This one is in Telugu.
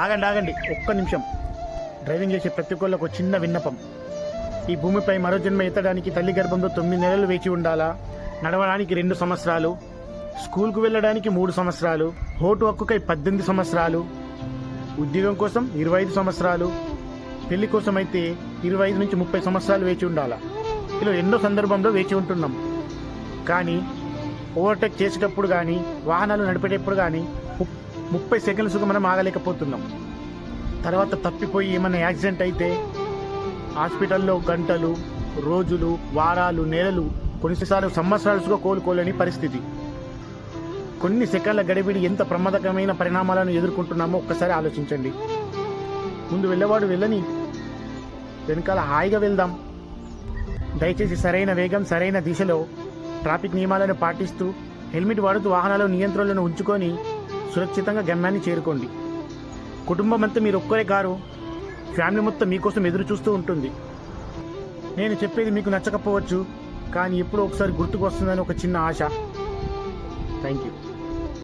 ఆగండి ఆగండి ఒక్క నిమిషం. డ్రైవింగ్ చేసే ప్రతి ఒక్కళ్ళకు ఒక చిన్న విన్నపం. ఈ భూమిపై మరో జన్మ ఎత్తడానికి తల్లి గర్భంలో 9 నెలలు వేచి ఉండాలా, నడవడానికి 2 సంవత్సరాలు, స్కూల్కు వెళ్ళడానికి 3 సంవత్సరాలు, ఓటు హక్కుకై 18 సంవత్సరాలు, ఉద్యోగం కోసం 25 సంవత్సరాలు, పెళ్లి కోసం అయితే 25 నుంచి 30 సంవత్సరాలు వేచి ఉండాలా. ఇలా ఎన్నో సందర్భంలో వేచి ఉంటున్నాం. కానీ ఓవర్టేక్ చేసేటప్పుడు కానీ వాహనాలు నడిపేటప్పుడు కానీ 30 సెకండ్లకు మనం ఆగలేకపోతున్నాం. తర్వాత తప్పిపోయి ఏమైనా యాక్సిడెంట్ అయితే హాస్పిటల్లో గంటలు, రోజులు, వారాలు, నెలలు, కొన్నిసార్లు సంవత్సరాలుగా కోలుకోలేని పరిస్థితి. కొన్ని సెకండ్ల గడిబిడి ఎంత ప్రమాదకరమైన పరిణామాలను ఎదుర్కొంటున్నామో ఒక్కసారి ఆలోచించండి. ముందు వెళ్ళేవాడు వెళ్ళని, వెనకాల హాయిగా వెళ్దాం. దయచేసి సరైన వేగం, సరైన దిశలో ట్రాఫిక్ నియమాలను పాటిస్తూ హెల్మెట్ వాడుతూ వాహనాల నియంత్రణలను ఉంచుకొని సురక్షితంగా గమ్యాన్ని చేరుకోండి. కుటుంబం అంతా మీరు ఒక్కరే కారు, ఫ్యామిలీ మొత్తం మీకోసం ఎదురు చూస్తూ ఉంటుంది. నేను చెప్పేది మీకు నచ్చకపోవచ్చు, కానీ ఎప్పుడో ఒకసారి గుర్తుకు వస్తుందని ఒక చిన్న ఆశ. Thank you.